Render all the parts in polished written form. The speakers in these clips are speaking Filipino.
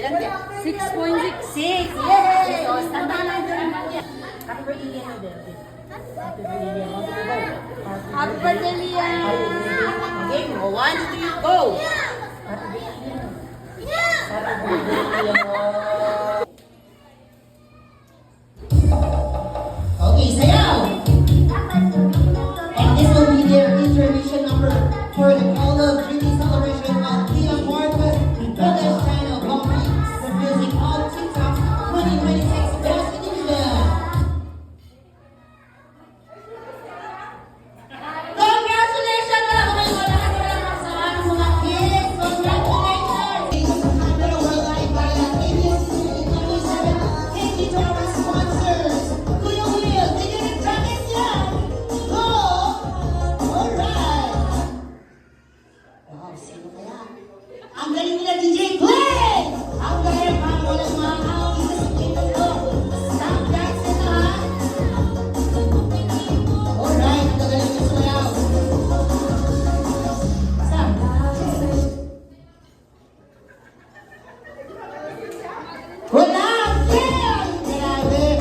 6.6. 6. Yay! O, stand by lang dyan. Happy birthday, Liam. Happy birthday, Liam. Happy birthday, Liam. Okay, 1, 2, 3, go! Happy birthday, Liam. Happy birthday, Liam. Okay, sayaw! And this will be their intermission number for the Call of Duty celebration of Liam Marcus Brothers Channel Bombing the Music on TikTok 2026 Best Edition. Congratulations! Congratulations! Pero wala para ABS-CBN 27 Katie Torres sponsors. Kuya Will, tignan ang jacket niya! Go! Alright! Wow, sino kaya? Ang galing nila DJ Play! Ang galing ang walang mga isa sa kito ko. Stop dancing na ha! Alright, ang galing yung sumayaw. Stop. Wala! Yeah! Grabe!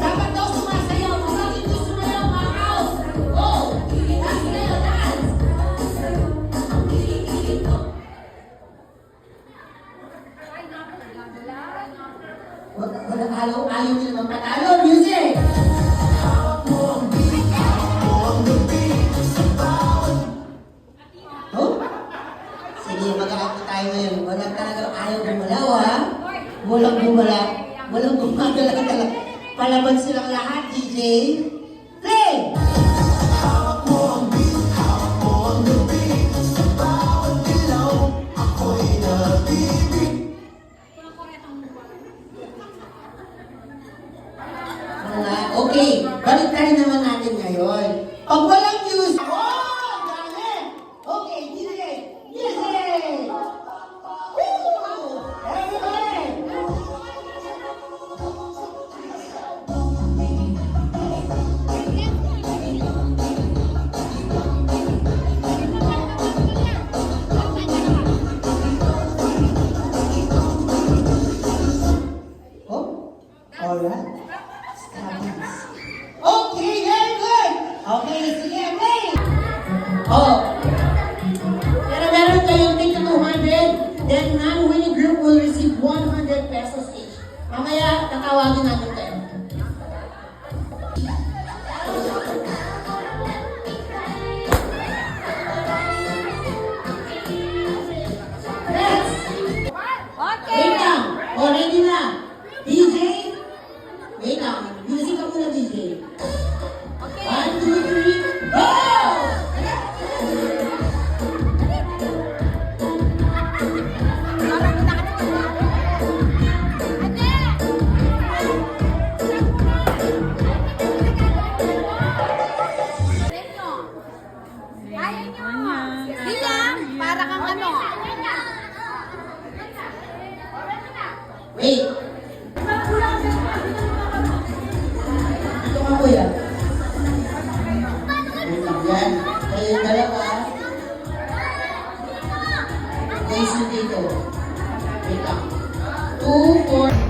Dapat daw sumasayaw. Kasi hindi sumayaw mga house. Go! Dance kayo, dance! Wala ayaw nila magpatalo. Music! Oh? Sige, mag-aakti tayo ngayon. Wala talagang ayaw gumalaw, ha? Walang gumalaw. Walang gumagalaw talaga. Palaban silang lahat, DJ. Play! Okay, balik tayo naman natin ngayon. Pag walang news, oh, dami! Okay, DJ! Music! Woo! Everybody! Oh, alright. Okay, very good. Okay, sige, play. Oh. Pero meron kayong tig 200, then non-winning group will receive 100 pesos each. Mamaya, tatawagin natin kayo. Next. Okay. Wait lang. Oh, ready na. DJ? Wait lang. Music ka muna, DJ. Okay. 1, 2, 3, go! Liam, para kang ano? Wait. Ito nga, kuya. Wait lang yan. Kayo dalawa. Guys, dito. Wait lang. 2, 4.